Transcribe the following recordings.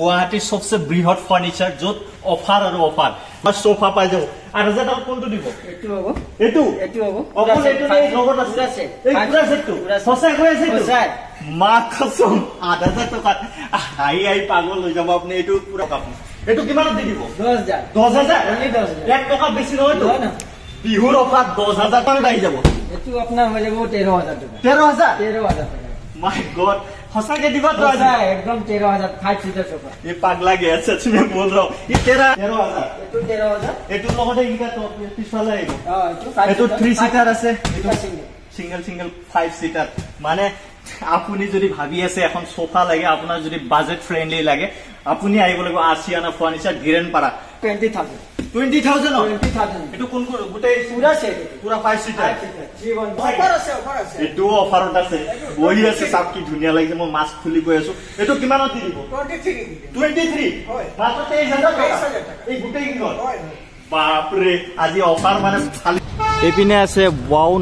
গুৱাহাটীৰ সবচে বৃহৎ ফাৰ্নিচাৰ যত অফাৰ আৰু অফাৰ সোফা পাই যাব আৰু যে তাক কোনটো দিব এটো হ'ব এটো হ'ব অকল এটো নাই লগত আছে এই পুৰা সেটটো সঁচা কৈ আছে সঁচা মাখসম 8000 টকা আই পাগল হৈ যাব আপুনি এটো পুৰা কাপ এটো কিমান দি দিব 10000 অনলি 10000 1 টকা বেছি নহয় তো বিহুৰ অফাৰ 10000 টকা আহি যাব এটো আপোনাৰ হৈ যাব 13000 টকা 13000 টকা মাই গॉड हंसा के दिवा तो एकदम 13000 5 सीटर सोफा ये पागला गया सच में बोल रहा हूं ये 13000 ये 13000 ये तो লগতে ইটা তো পিছলে আইব ये तो 3 सीटर আছে এটা সিঙ্গেল 5 सीटर মানে আপুনি যদি ভাবি আছে এখন সোফা লাগে আপোনাৰ যদি বাজেট ফ্রেন্ডলি লাগে আপুনি আইব লাগিব আশিয়ানা ফার্নিচার গিরেনপাড়া 20000 এটো কোন কোন গুটে পুরা সেট পুরা 5 सीटर জীবন অফার আছে এটো অফারত আছে বহি আছে সব কি ধুনিয়া লাগে মই মাছ খুলি গৈ আছো এটো কিমানত দি দিব 23 হয় মাত্ৰ 23000 টাকা এই গুটে কি গল বাপ রে আজি অফার মানে খালি এপিনে আছে ওয়াও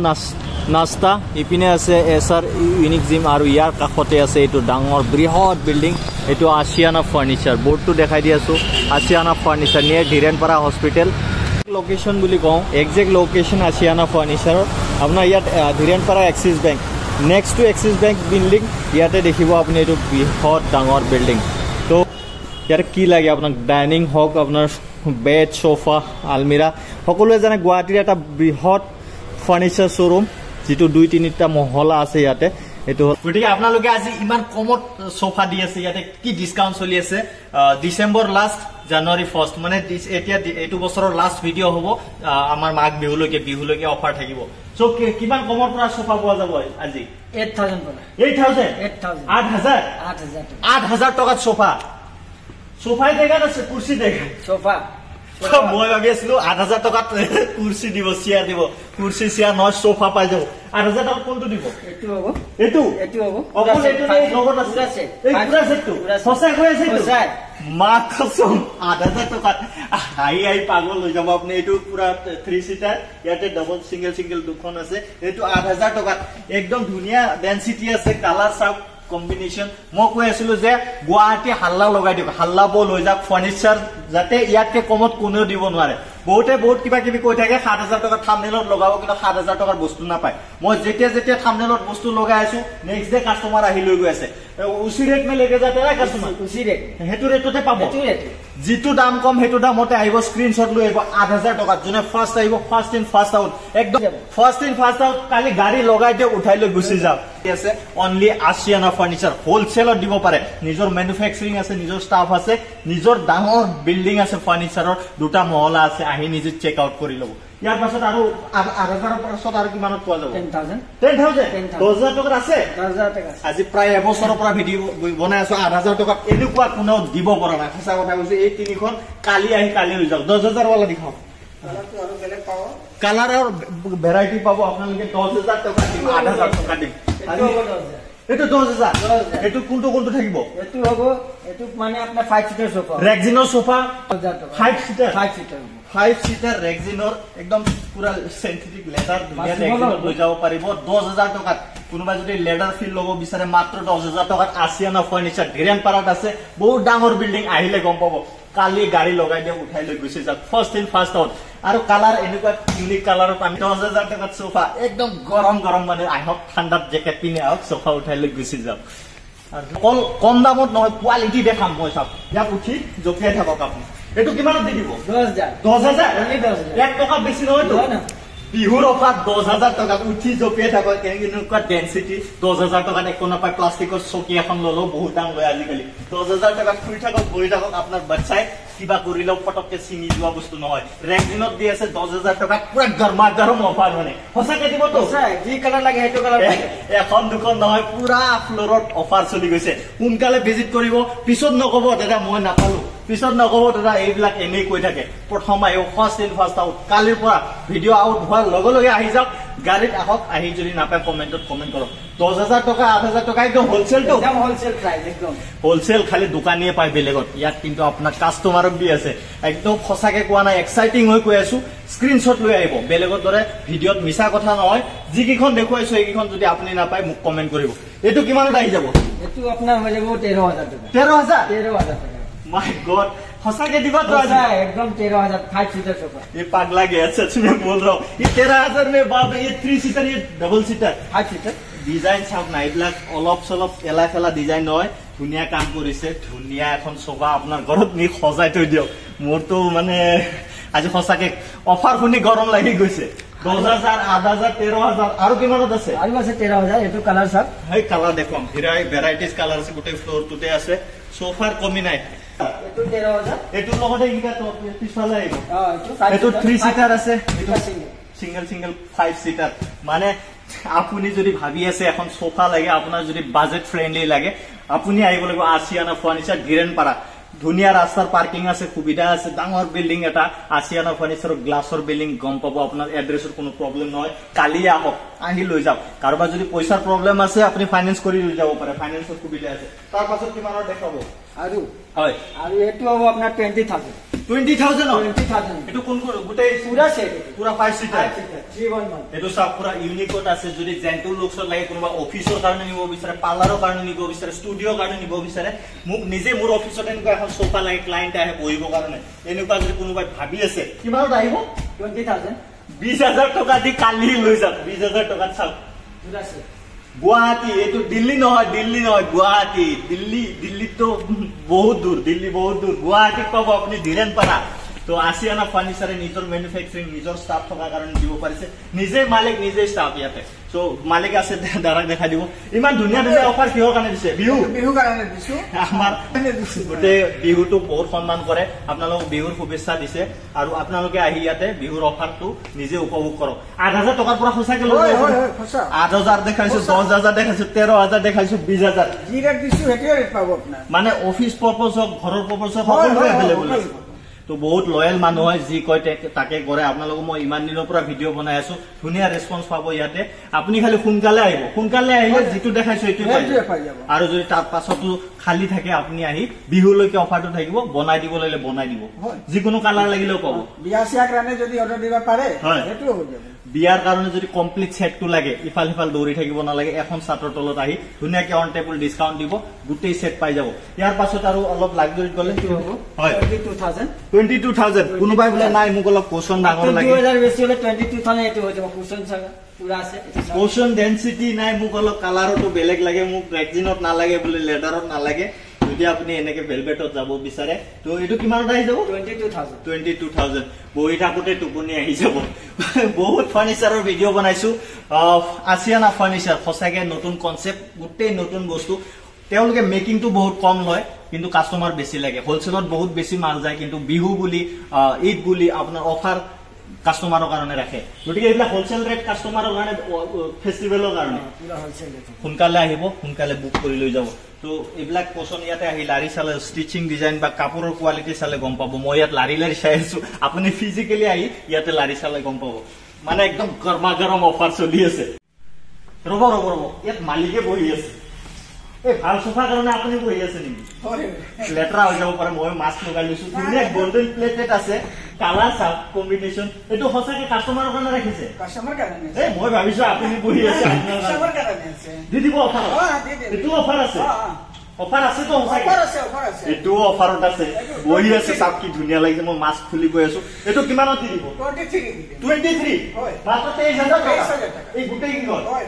নাস্তা এপিনে আছে এসআর ইউনিক জিম আৰু ইয়াৰ কাখতে আছে এটো ডাঙৰ বৃহৎ বিল্ডিং এটো আশিয়ানা ফাৰ্নিচাৰ বোৰ্ডটো দেখাই দি আছো আশিয়ানা ফাৰ্নিচাৰ নিয়াৰ ধীৰেনপাৰা হস্পিটেল লোকেশন বুলি কওঁ এক্সাক্ট লোকেশন আশিয়ানা ফাৰ্নিচাৰ আপোনাৰ ইয়াত Dhirenpara Axis bank next to Axis bank building ইয়াতে দেখিব আপুনি এটো বৃহৎ ডাঙৰ বিল্ডিং তো ইয়াৰ কি লাগে আপোনাক ডাইনিং হক আপোনাৰ বেড সোফা আলমিৰা সকলোৱে জানে গুৱাহাটীৰ এটা বৃহৎ ফার্নিচার শোরুম যেটো 2-3টা মহলা আছে ইয়াতে এটো গটিকে আপোনালোকে আজি ইমান কমত সোফা দি আছে ইয়াতে কি ডিসকাউন্ট চলি আছে ডিসেম্বৰ লাস্ট জানুৱাৰী 1st মানে এতিয়া এটো বছৰৰ লাস্ট ভিডিও হ'ব আমাৰ মাঘ বিহুলৈকে অফাৰ থাকিব সো কিমান কমৰ পৰা সোফা পোৱা যাব আজি 8000 টকা সোফাই দেখা আছে কুৰ্চি দেখা সোফা মই ভাবি আছিলো 8000 টকা কুৰ্চি দিব চেয়াৰ দিব কুৰ্চি চেয়াৰ নহয় সোফা পাই যাব 8000 টকা কোনটো দিব এটো হ'ব অকল এটো নাই লগত আছে এই পুৰা সেটটো সঁচা কৈ আছে সঁচা মাখসম 8000 টকা আই পাগল হৈ যাব আপুনি এটো পুৰা 3 सीटर ইয়াতে ডাবল সিঙ্গেল দুখন আছে এটো 8000 টকা একদম ধুনিয়া ডেনসিটি আছে কালার সব কম্বিনেশন মই কৈ আছিলো যে গুৱাহাটী হাল্লা লগাই দিব হাল্লা বল হৈ যাক ফাৰ্নিচাৰ যাতে ইয়াতকে কমত কোনেও দিব নোৱাৰে বহুত কিবা কিবি কৈ থাকে 7000 টকা থাম্বনেলত লগাব কিন্তু 7000 টকাৰ বস্তু নাপায় মই যেতিয়া থাম্বনেলত বস্তু লগাই আছো নেক্সট ডে কাস্টমাৰ আহি লৈ গৈ আছে উচি ৰেট মে লেকে যাতে না কাস্টমাৰ উচি ৰেট হেতু ৰেটতে পাব যেটো দাম কম হেতু দামতে আহিব স্ক্ৰিনশ্বট লৈ আহিব 8000 টকা জনে ফাৰ্স্ট আহিব ফাৰ্স্ট ইন ফাৰ্স্ট আউট একদম ফাৰ্স্ট ইন ফাৰ্স্ট আউট কালি গাড়ী লগাই দে উঠাই লৈ গুচি যাও আছে অনলি আশিয়ানা ফাৰ্নিচাৰ হোলসেলত দিব পাৰে নিজৰ ম্যানুফ্যাকচাৰিং আছে নিজৰ ষ্টাফ আছে নিজৰ ডাঙৰ বিল্ডিং আছে ফাৰ্নিচাৰৰ দুটা মহলা আছে আহি নিজে চেক আউট কৰি লব ইয়াৰ পাছত আৰু 8000 পাছত আৰু কিমানত পোৱা যাব 10000 টকা আছে 10000 টকা আজি প্ৰায় এবছৰৰ পৰা ভিডিও বনাই আছো 8000 টকা এনেকুৱা কোনো দিব পৰা নাই সঁচা কথা কৈছো এই তিনিখন কালি হৈ যাওক 10000 वाला দেখাও কালাৰটো আৰু বেলেগ পাব কালাৰ আৰু ভেৰাইটি পাব আপোনালোকে 10000 টকা দিব 8000 টকা দিব এটো 10000 এটো কোনটো থাকিব এটো হ'ব এটো মানে আপোনাৰ 5 सीटर সোফা ৰেক্সিনৰ সোফা 1000 টকা 5 सीटर ৰেক্সিনৰ একদম পুৰা সিনথেটিক লেদাৰ দুনিয়া ৰেক্সিনৰ লৈ যাব পাৰিব 10000 টকা কোনোবা যদি লেদাৰ ফিল লব বিচাৰে মাত্ৰ 10000 টকাত আশিয়ানা ফাৰ্নিচাৰ ধীৰেনপাৰাত আছে বহুত ডাঙৰ বিল্ডিং আহিলে গম পাব কালি গাড়ী লগাই দে উঠাই লৈ গুচি যাক ফাৰ্স্ট ইন ফাৰ্স্ট আউট আৰু কালাৰ এনেকুৱা ইউনিক কালাৰত আমি 10000 টকাত সোফা একদম গৰম মানে আহক ঠাণ্ডাত জেকেট পিনে আহক সোফা উঠাই লৈ গুচি যাওক আৰু কম দামত নহয় কোৱালিটি দেখাম মই সব ইয়াক উঠি জপিয়াই থাকক আপুনি এটো কিমানত দি দিব 10000 অনলি 10000 1 টকা বেছি নহয় তো বিহুৰ অফাৰ 10000 টকা উঠি জপিয়াই থাকক কেনেকুৱা ডেনসিটি 10000 টকাত একো নাপায় প্লাষ্টিকৰ চকী এখন ললো বহুত দাম লয় আজিকালি 10000 টকা ফুৰি থাকক বহি থাকক আপোনাৰ বাচ্চাই কিবা কৰিলেও পটককে চিনি যোৱা বস্তু নহয় ৰেক্সিনত দি আছে 10000 টকা পুৰা গৰম অফাৰ মানে সঁচাকে দিব তো যি কালাৰ লাগে হেটো কালাৰ লাগে এখন দুখন নহয় পুৰা ফ্লোৰত অফাৰ চলি গৈছে সোনকালে ভিজিট কৰিব পিছত নকব দাদা মই নাপালো পিছত নকব দাদা এইবিলাক এনেই কৈ থাকে প্ৰথম আহি ফাৰ্স্ট ইন ফাৰ্স্ট আউট কালিৰ পৰা ভিডিও আউট হোৱাৰ লগে আহি যাওক গাড়ীত আহক আহি যদি নাপায় কমেন্টত কমেন্ট কৰক 10000 টকা 8000 টকা একদম হোলসেল তো একদম হোলসেল প্ৰাইস একদম হোলসেল খালি দোকানীয়ে পায় বেলেগত ইয়াত কিন্তু আপোনাৰ কাস্টমাৰক দি আছে একদম সঁচাকে কোৱা নাই এক্সাইটিং হৈ কৈ আছো স্ক্ৰিনশ্বট লৈ আহিব বেলেগৰ দৰে ভিডিওত মিছা কথা নহয় যি কিখন দেখুৱাইছো এইখন যদি আপুনি নাপায় মোক কমেন্ট কৰিব এটো কিমানত আহি যাব এটো আপোনাৰ হৈ যাব 13000 টকা 13000 টকা মাই গॉड সঁচাকে দিবা তো एकदम 13,000 5 सीटर सोफा ये पागला गया सच में बोल रहा हूँ ये 13,000 में बाप ये 3 सीटर ये डबल सीटर 5 सीटर ডিজাইন চাওক না এইবিলাক অলপ চলপ এলা খেলা ডিজাইন নহয় ধুনীয়া কাম কৰিছে ধুনীয়া এখন সোফা আপোনাৰ ঘৰত নি সজাই থৈ দিয়ক মোৰতো মানে আজি সঁচাকে অফাৰ শুনি গৰম লাগি গৈছে 10,000 8,000 13,000 আৰু কিমানত আছে আৰু আছে 13,000 এটো কালাৰ সব হেই কালাৰ দেখুন ভেৰাইটিজ কালাৰ আছে গোটেই ফ্লোৰ টুতে আছে সোফাৰ কমি নাই এটো 13,000 এটো লগতে ইটা তো পিছফালে আহিব এটো 3 সিটাৰ আছে এটো সিঙ্গেল 5 সিটাৰ মানে আপুনি যদি ভাবি আছে এখন সোফা লাগে আপোনাৰ যদি বাজেট ফ্ৰেন্ডলি লাগে আপুনি আহিব লাগিব আসিয়ানা ফাৰ্নিচাৰ গিৰেনপাৰা ধুনীয়া ৰাস্তাৰ পাৰ্কিং আছে সুবিধা আছে ডাঙৰ বিল্ডিং এটা আসিয়ানা ফাৰ্নিচাৰ গ্লাছৰ বিল্ডিং গম পাব আপোনাৰ এড্ৰেছৰ কোনো প্ৰবলেম নহয় কালি আহক আহি লৈ যাওক কাৰোবাৰ যদি পইচাৰ প্ৰবলেম আছে আপুনি ফাইনান্স কৰি লৈ যাব পাৰে ফাইনান্সৰ সুবিধা আছে তাৰ পাছত কিমানৰ দেখাব আৰু হয় আৰু এটো হ'ব আপোনাৰ 20,000 এটো কোন গোটেই পুৰা সেট পুৰা 5 সিটাৰ 311 এটো সব পুৰা ইউনিকট আছে যদি জেন্টল লুকছৰ লাগে কোনোবা অফিসৰ কাৰণে নিব বিচাৰে পাৰ্লাৰৰ কাৰণে নিব বিচাৰে ষ্টুডিঅ'ৰ কাৰণে নিব বিচাৰে মোক নিজে মোৰ অফিসত এনেকুৱা এখন সোফা লাগে ক্লায়েন্ট আহে বহিব কাৰণে এনেকুৱা যদি কোনোবাই ভাবি আছে কিমানত আহিব 20,000 20,000 টকা দি কালি লৈ যাওক 20,000 টকাত চাওক পুৰা সেট গুৱাহাটী এটো দিল্লী নহয় গুৱাহাটী দিল্লী তো বহুত দূৰ দিল্লী বহুত দূৰ গুৱাহাটীত পাব আপুনি ধীৰেনপাৰা তো আসিয়ানা ফাৰ্নিচাৰে নিজৰ ম্যানুফ্যাকচাৰিং নিজৰ ষ্টাফ থকা কাৰণে দিব পাৰিছে নিজে মালিক নিজে ষ্টাফ ইয়াতে সো মালিক আছে ডাইৰেক্ট দেখা দিব ইমান ধুনীয়া ধুনীয়া অফাৰ কিহৰ কাৰণে দিছে বিহু কাৰণে দিছো আমাৰ গোটেই বিহুটো বহুত সন্মান কৰে আপোনালোকক বিহুৰ শুভেচ্ছা দিছে আৰু আপোনালোকে আহি ইয়াতে বিহুৰ অফাৰটো নিজে উপভোগ কৰক 8,000 টকাৰ পৰা সঁচাকে লৈ 8,000 দেখাইছো 10,000 দেখাইছো 13,000 দেখাইছো 20,000 যি ৰেট দিছো হেতিয়া ৰেট পাব আপোনাৰ মানে অফিস পাৰপজ হক ঘৰৰ পাৰপজ হক সকলোৱে এভেইলেবল আছে তো বহুত লয়াল মানুহ হয় যি কয় তাকে কৰে আপোনালোক মই ইমান দিনৰ পৰা ভিডিও বনাই আছো ধুনীয়া ৰেসপন্স পাব ইয়াতে আপুনি খালি সোনকালে আহিব সোনকালে আহিলে যেটো দেখাইছো এটো পাই যাব আৰু যদি তাৰ পাছতো খালি থাকে আপুনি আহি বিহুলৈকে অফাৰটো থাকিব বনাই দিব লাগিলে বনাই দিব যিকোনো কালাৰ লাগিলেও পাব বিয়া সিয়া কাৰণে যদি অৰ্ডাৰ দিবা পাৰে এটো হৈ যাব বিয়াৰ কাৰণে যদি কমপ্লিট সেটটো লাগে ইফাল ইফাল দৌৰি থাকিব নালাগে এখন ছাতৰ তলত আহি ধুনীয়াকে অন টেবল ডিসকাউন্ট দিব গোটেই সেট পাই যাব ইয়াৰ পাছত আৰু অলপ লাগজৰি গলে কি হ'ব হয় 22,000 কোনোবাই বলে নাই মোক অলপ কোশন ডাঙৰ লাগে 2000 বেছি হলে 22,000 এটো হৈ যাব কোশন ছাগা পুৰা আছে কোশন ডেনসিটি নাই মোক অলপ কালাৰটো বেলেগ লাগে মোক ৰেক্সিনত না লাগে বলে লেদাৰত না লাগে যদি আপুনি এনেকে ভেলভেটত যাব বিচাৰে তো এটো কিমানত আহি যাব 22,000 বহি থাকোতে টোপনি আহি যাব বহুত ফাৰ্নিচাৰৰ ভিডিও বনাইছো আসিয়ানা ফাৰ্নিচাৰ সঁচাকে নতুন কনসেপ্ট গোটেই নতুন বস্তু তেওঁলোকে মেকিংটো বহুত কম লয় কিন্তু কাস্টমাৰ বেছি লাগে হোলসেলত বহুত বেছি মাল যায় কিন্তু বিহু বুলি ঈদ বুলি আপোনাৰ অফাৰ কাস্টমাৰৰ কাৰণে ৰাখে গতিকে এইবিলাক হোলসেল ৰেট কাস্টমাৰৰ কাৰণে ফেষ্টিভেলৰ কাৰণে পুৰা হোলসেল ৰেট সোনকালে আহিব সোনকালে বুক কৰি লৈ যাব তো এইবিলাক কোশন ইয়াতে আহি লাৰি চালে ষ্টিচিং ডিজাইন বা কাপোৰৰ কোৱালিটি চালে গম পাব মই ইয়াত লাৰি চাই আছো আপুনি ফিজিক্যালি আহি ইয়াতে লাৰি চালে গম পাব মানে একদম গৰমা গৰম অফাৰ চলি আছে ৰব ইয়াত মালিকে বহি আছে এই ভাল সোফা কাৰণে আপুনি বহি আছে নেকি লেটৰা হৈ যাব পাৰে মই মাছ লগাই লৈছো ধুনীয়া গোল্ডেন প্লেটেড আছে কালাৰ চাপ কম্বিনেশ্যন এটো সঁচাকে কাস্টমাৰৰ কাৰণে ৰাখিছে কাস্টমাৰ কাৰণে এই মই ভাবিছো আপুনি বহি আছে কাস্টমাৰ কাৰণে আছে দি দিব অফাৰ এটো অফাৰ আছে অফাৰ আছে তো অফাৰ আছে এটো অফাৰত আছে বহি আছে চাপ কি ধুনীয়া লাগিছে মই মাছ খুলি গৈ আছো এটো কিমানত দি দিব 23 হয় মাত্ৰ 23,000 টকা এই গোটেই কি হয়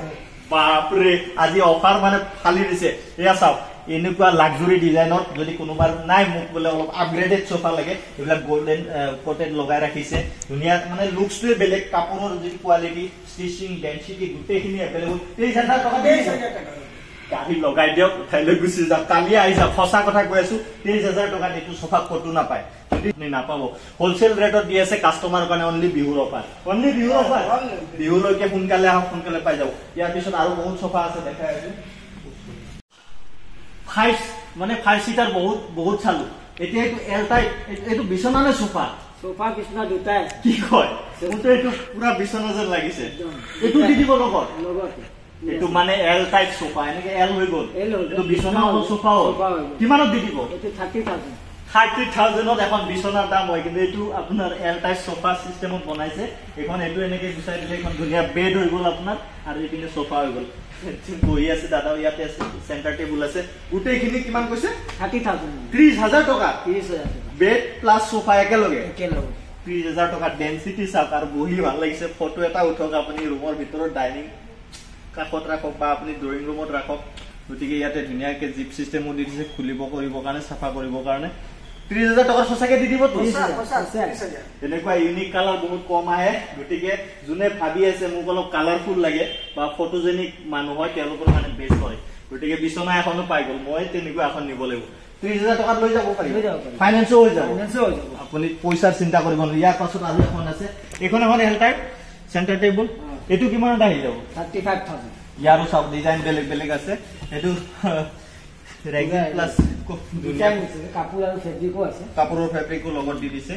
বাপৰে আজি অফাৰ মানে ফালি দিছে এয়া চাওক এনেকুৱা লাক্সাৰি ডিজাইনত যদি কোনোবাৰ নাই মোক বলে অলপ আপগ্ৰেডেড সোফা লাগে এইবিলাক গোল্ডেন কোটেড লগাই ৰাখিছে ধুনীয়া মানে লুকছটোৱে বেলেগ কাপোৰৰ যি কোৱালিটি ষ্টিচিং ডেনসিটি গোটেইখিনি এভেইলেবল 23,000 টকা গাড়ী লগাই দিয়ক উঠাইলৈ গুচি যাওক কালি আহি যাওক সঁচা কথা কৈ আছো 23,000 টকাত এইটো সোফা ক'তো নাপায় যদি নাপাব হোলসেল ৰেটত দি আছে কাস্টমাৰৰ কাৰণে অনলি বিহুৰ অফাৰ বিহুলৈকে সোনকালে আহক সোনকালে পাই যাব ইয়াৰ পিছত আৰু বহুত সোফা আছে দেখাই আছো 5 সিটাৰ বহুত চালু এতিয়া এইটো এল টাইপ এইটো বিছনা নে সোফা বিছনা দুটাই কি কয় মোৰতো এইটো পুৰা বিছনা যেন লাগিছে এইটো দি দিব লগত এটো মানে এল টাইপ সোফা এনেকে এল হৈ গল এটো বিছনা সোফা কিমানত দি দিব এটো 30,000 এখন বিছনাৰ দাম হয় কিন্তু এইটো আপোনাৰ এল টাইপ সোফা সিস্টেমত বনাইছে এখন এইটো এনেকে গুছাই দিলে এখন ধুনীয়া বেড হৈ গ'ল আপোনাৰ আৰু এইপিনে সোফা হৈ গ'ল বহি আছে দাদা ইয়াতে আছে সেন্টাৰ টেবুল আছে গোটেইখিনি কিমান কৈছে 30,000 টকা 30,000 বেড প্লাস সোফা একেলগে 30,000 টকা ডেন্সিটি চাওক আৰু বহি ভাল লাগিছে ফটো এটা উঠক আপুনি ৰুমৰ ভিতৰত ডাইনিং কাষত ৰাখক বা আপুনি ড্ৰয়িং ৰুমত ৰাখক গতিকে ইয়াতে ধুনীয়াকে জিপ সিস্টেমো দি দিছে খুলিব কৰিবৰ কাৰণে সাফা কৰিবৰ কাৰণে 30,000 টকা সঁচাকে দি দিব তো এনেকুৱা ইউনিক কালাৰ বহুত কম আহে গতিকে যোনে ভাবি আছে মোক অলপ কালাৰফুল লাগে বা ফটোজেনিক মানুহ হয় তেওঁলোকৰ কাৰণে বেষ্ট হয় গতিকে বিছনা এখনো পাই গ'ল মই তেনেকুৱা এখন নিব লাগিব 30,000 টকা লৈ যাব পাৰিব ফাইনান্সও হৈ যাব আপুনি পইচাৰ চিন্তা কৰিব নালাগে ইয়াৰ পাছত আৰু এখন আছে এখন এখন এল টাইপ সেন্টাৰ টেবুল এটো কিমানত আহি যাব 35,000 ইয়াৰো সব ডিজাইন বেলেগ বেলেগ আছে এটো ৰেগিং প্লাস দুটা কাপোৰ আৰু ফেব্ৰিকো আছে কাপোৰৰ ফেব্ৰিকো লগত দি দিছে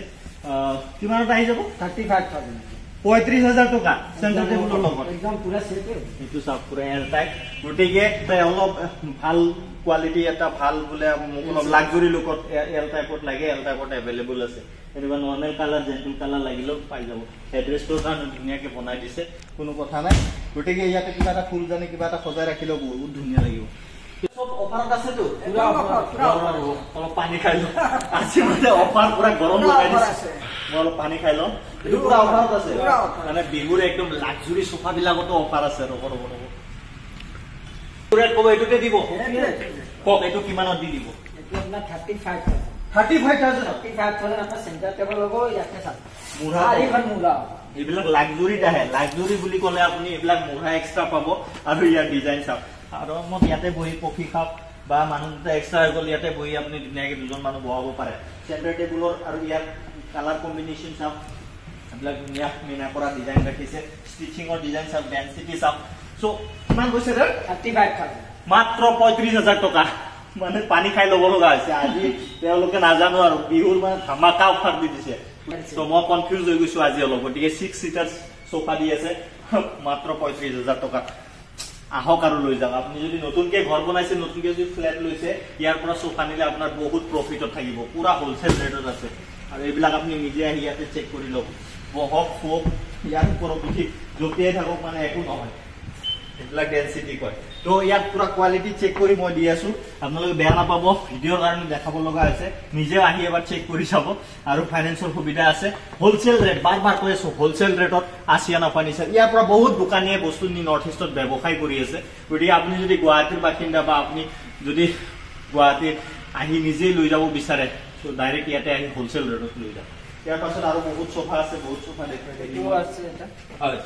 কিমানত আহি যাব 35,000 35,000 টকা সেন্টাৰ টেবুলৰ লগত একদম পুৰা সেট এটো সব পুৰা এল টাইপ গতিকে অলপ ভাল কোৱালিটি এটা ভাল বলে অলপ লাক্সাৰি লুকত এল টাইপত লাগে এল টাইপত अवेलेबल আছে এনেকুৱা নৰ্মেল কালাৰ জেন্টল কালাৰ লাগিলেও পাই যাব এড্ৰেছটো কাৰণে ধুনীয়াকে বনাই দিছে কোনো কথা নাই গতিকে ইয়াতে কিবা এটা ফুল জানি কিবা এটা সজাই ৰাখিলেও বহুত ধুনীয়া লাগিব সব অফাৰত আছে তো পুৰা অফাৰ অলপ পানী খাই লওঁ আজি মানে অফাৰ পুৰা গৰম লগাই দিছে মই অলপ পানী খাই লওঁ এইটো পুৰা অফাৰত আছে মানে বিহুৰ একদম লাক্সাৰি সোফা বিলাকতো অফাৰ আছে ৰ'ব পুৰা কব এইটোতে দিব কক এইটো কিমানত দি দিব এইটো আপোনাৰ 35,000 35,000 সেন্টাৰ টেবুল হ'ব ইয়াতে চাওক মুঢ়া এইখন মুঢ়া এইবিলাক লাক্সাৰিত আহে লাক্সাৰি বুলি ক'লে আপুনি এইবিলাক মুঢ়া এক্সট্ৰা পাব আৰু ইয়াৰ ডিজাইন চাওক আৰু মই ইয়াতে বহি কফি খাওক বা মানুহ দুটা এক্সট্ৰা হৈ গ'ল ইয়াতে বহি আপুনি ধুনীয়াকে দুজন মানুহ বহাব পাৰে সেন্টাৰ টেবুলৰ আৰু ইয়াৰ কালাৰ কম্বিনেশ্যন চাওক এইবিলাক ধুনীয়া মিনা কৰা ডিজাইন ৰাখিছে ষ্টিচিঙৰ ডিজাইন চাওক ডেন্সিটি চাওক চ' কিমান কৈছে ৰে 35,000 মাত্ৰ 35,000 টকা মানে পানী খাই ল'ব লগা হৈছে আজি তেওঁলোকে নাজানো আৰু বিহুৰ মানে ধামাকা অফাৰ দি দিছে তো মই কনফিউজ হৈ গৈছো আজি অলপ গতিকে 6 সিটাৰ সোফা দি আছে মাত্ৰ 35,000 টকা আহক আৰু লৈ যাওক আপুনি যদি নতুনকে ঘৰ বনাইছে নতুনকে যদি ফ্ল্যাট লৈছে ইয়াৰ পৰা সোফা নিলে আপোনাৰ বহুত প্ৰফিটত থাকিব পুৰা হোলসেল ৰেটত আছে আৰু এইবিলাক আপুনি নিজে আহি ইয়াতে চেক কৰি লওক বহক ফোক ইয়াৰ ওপৰত উঠি জপিয়াই থাকক মানে একো নহয় এইবিলাক ডেন্সিটি কয় তো ইয়াত পুৰা কোৱালিটি চেক কৰি মই দি আছো আপোনালোকে বেয়া নাপাব ভিডিঅ'ৰ কাৰণে দেখাব লগা আছে নিজে আহি এবাৰ চেক কৰি চাব আৰু ফাইনেন্সৰ সুবিধা আছে হোলসেল ৰেট বাৰ কৈ আছো হোলসেল ৰেটত আছিয়ানা ফাৰ্নিচাৰ ইয়াৰ পৰা বহুত দোকানীয়ে বস্তু নি নৰ্থ ইষ্টত ব্যৱসায় কৰি আছে গতিকে আপুনি যদি গুৱাহাটীৰ বাসিন্দা বা আপুনি যদি গুৱাহাটীত আহি নিজেই লৈ যাব বিচাৰে তো ডাইৰেক্ট ইয়াতে আহি হোলসেল ৰেটত লৈ যাব ইয়াৰ পাছত আৰু বহুত সোফা আছে বহুত সোফা দেখুৱাই এইটো আছে এটা হয়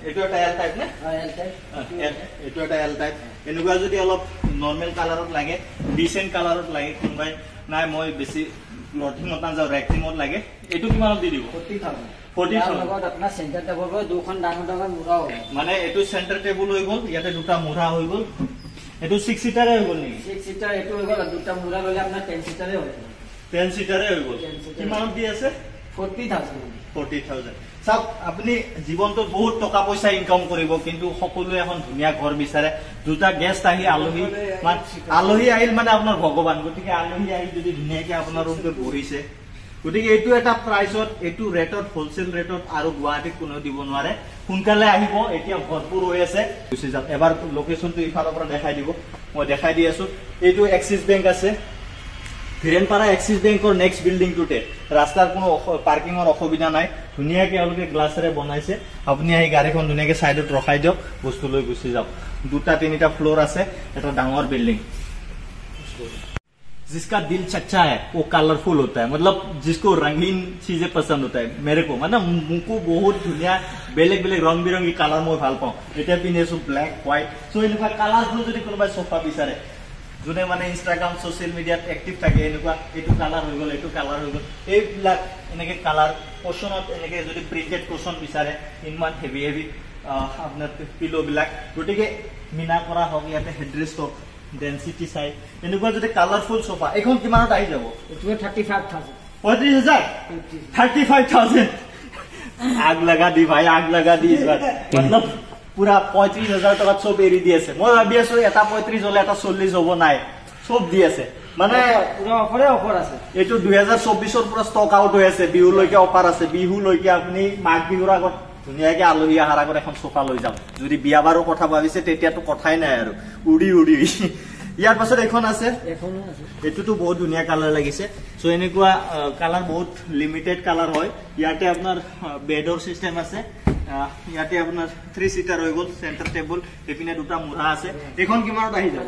এইটো এটা এল টাইপ নে এল টাইপ এইটো এটা এল টাইপ এনেকুৱা যদি অলপ নৰ্মেল কালাৰত লাগে ডিসেন্ট কালাৰত লাগে কোনবাই নাই মই বেছি ক্লথিঙত নাযাওঁ ৰেক্টিঙত লাগে এইটো কিমানত দি দিব 40,000 লগত আপোনাৰ সেন্টাৰ টেবুল হৈ দুখন ডাঙৰ ডাঙৰ মুঢ়া হ'ব মানে এইটো সেন্টাৰ টেবুল হৈ গ'ল ইয়াতে দুটা মুঢ়া হৈ গ'ল এইটো 6 সিটাৰে হৈ গ'ল নেকি 6 সিটাৰ এইটো হৈ গ'ল দুটা মুঢ়া ল'লে আপোনাৰ 10 সিটাৰে হৈ গ'ল 10 সিটাৰে হৈ গ'ল কিমানত দি আছে 40,000 চাওক আপুনি জীৱনটোত বহুত টকা পইচা ইনকাম কৰিব কিন্তু সকলোৱে এখন ধুনীয়া ঘৰ বিচাৰে দুটা গেষ্ট আহি আলহী আহিল মানে আপোনাৰ ভগৱান গতিকে আলহী আহি যদি ধুনীয়াকে আপোনাৰ ৰুমটো বহিছে গতিকে এইটো এটা প্ৰাইচত এইটো ৰেটত হোলসেল ৰেটত আৰু গুৱাহাটীত কোনো দিব নোৱাৰে সোনকালে আহিব এতিয়া ভৰপুৰ হৈ আছে গুচি যাওক এবাৰ লোকেশ্যনটো ইফালৰ পৰা দেখাই দিব মই দেখাই দি আছো এইটো এক্সিছ বেংক আছে হিৰেনপাৰা এক্সিছ বেংকৰ নেক্সট বিল্ডিংটোতে ৰাস্তাৰ কোনো পাৰ্কিঙৰ অসুবিধা নাই ধুনীয়াকে তেওঁলোকে গ্লাছেৰে বনাইছে আপুনি আহি গাড়ীখন ধুনীয়াকে সাইডত ৰখাই দিয়ক বস্তু লৈ গুচি যাওক দুটা তিনিটা ফ্লোৰ আছে এটা ডাঙৰ বিল্ডিং जिसका दिल सच्चा है वो कलरफुल होता है मतलब जिसको रंगीन चीजें पसंद होता है मेरे को मतलब मुझको बहुत धुनिया बेलेग बेलेग रंग बिरंगी कलर मैं ভাল পাওঁ এটা পিনেছো ব্ল্যাক হোয়াইট সো এনেকুৱা কালাৰফুল যদি কোনোবাই সোফা বিচাৰে যোনে মানে ইনষ্টাগ্ৰাম সোশ্যাল মিডিয়াত এক্টিভ থাকে এনেকুৱা এইটো কালাৰ হৈ গ'ল এইটো কালাৰ হৈ গ'ল এইবিলাক এনেকে কালাৰ কোশনত এনেকে যদি প্ৰিন্টেড কোশন বিচাৰে ইমান হেভি হেভি আপোনাৰ পিলো বিলাক গতিকে মিনা কৰা হওক ইয়াতে হেড্ৰেছ হওক ডেন্সিটি চাই এনেকুৱা যদি কালাৰফুল সোফা এখন কিমানত আহি যাব এইটো 35,000 35,000 आग लगा दी भाई आग लगा दी इस बार मतलब पूरा 35,000 टका सब एरी দি আছে মই ভাবি আছো এটা 35 হলে এটা 40 হ'ব নাই সব দি আছে মানে পুৰা অফাৰ আছে এইটো 2024 পৰা ষ্টক আউট হৈ আছে বিহুলৈকে অফাৰ আছে বিহুলৈকে আপুনি মাঘ বিহুৰ আগত ধুনীয়াকে আলহী আহাৰ আগত এখন সোফা লৈ যাম যদি বিয়া বাৰৰ কথা ভাবিছে তেতিয়াতো কথাই নাই আৰু উৰি উৰি ইয়াৰ পাছত এখন আছে এইটোতো বহুত ধুনীয়া কালাৰ লাগিছে সো এনেকুৱা কালাৰ বহুত লিমিটেড কালাৰ হয় ইয়াতে আপোনাৰ বেডৰ সিস্টেম আছে ইয়াতে আপোনাৰ 3 সিটাৰ হৈ গ'ল সেন্টাৰ টেবল এপিনে দুটা মুঢ়া আছে এখন কিমানত আহি যাব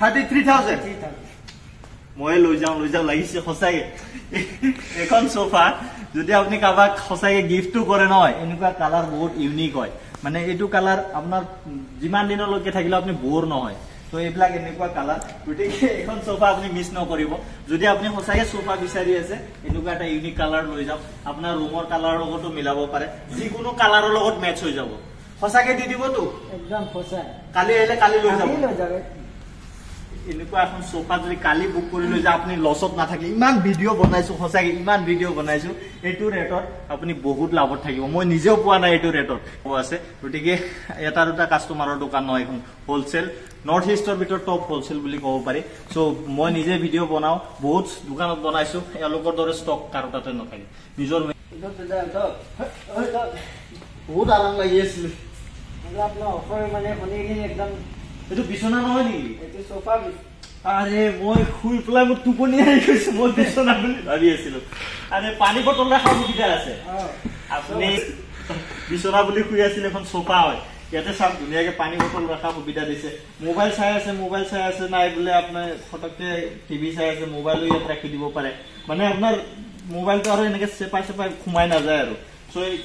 33000 মই লৈ যাওঁ লাগিছে সঁচাকে এখন সোফা যদি আপুনি কাবাক সঁচাকে গিফ্টটো কৰে নহয় এনেকুৱা কালাৰ বহুত ইউনিক হয় মানে এইটো কালাৰ আপোনাৰ যিমান দিনলৈকে থাকিলে আপুনি বোৰ নহয় তো এইবিলাক এনেকুৱা কালাৰ গতিকে এখন সোফা আপুনি মিছ নকৰিব যদি আপুনি সঁচাকে সোফা বিচাৰি আছে এনেকুৱা এটা ইউনিক কালাৰ লৈ যাওক আপোনাৰ ৰুমৰ কালাৰৰ লগতো মিলাব পাৰে যিকোনো কালাৰৰ লগত মেচ হৈ যাব সঁচাকে দি দিবতো একদম সঁচা কালি আহিলে কালি লৈ যাব এনেকুৱা এখন সোফা যদি কালি বুক কৰি লৈ যায় আপুনি লছত নাথাকে ইমান ভিডিঅ' বনাইছো সঁচাকে ইমান ভিডিঅ' বনাইছো এইটো ৰেটত আপুনি বহুত লাভত থাকিব মই নিজেও পোৱা নাই এইটো ৰেটত আছে গতিকে এটা দুটা কাষ্টমাৰৰ দোকান নহয় এখন হোলচেল নৰ্থ ইষ্টৰ ভিতৰত টপ হোলচেল বুলি ক'ব পাৰি সো মই নিজে ভিডিঅ' বনাও বহুত দোকানত বনাইছো এওঁলোকৰ দৰে ষ্টক কাৰো তাতে নাথাকে নিজৰ বহুত আৰাম লাগি আছিল আপোনাৰ অফাৰ মানে শুনিখিনি একদম এইটো বিছনা নহয় নেকি এইটো সোফা আৰে মই শুই পেলাই মোৰ টোপনি আহি গৈছে মই বিছনা বুলি ভাবি আছিলো আৰে পানী বটল ৰাখা সুবিধা আছে আপুনি বিছনা বুলি শুই আছিল এখন সোফা হয় ইয়াতে সব ধুনীয়াকে পানী বটল ৰাখা সুবিধা দিছে মোবাইল চাই আছে নাই বোলে আপোনাৰ ফটকতে টিভি চাই আছে মোবাইলো ইয়াত ৰাখি দিব পাৰে মানে আপোনাৰ মোবাইলটো আৰু এনেকে চেপাই খুমাই নাযায় আৰু সো এই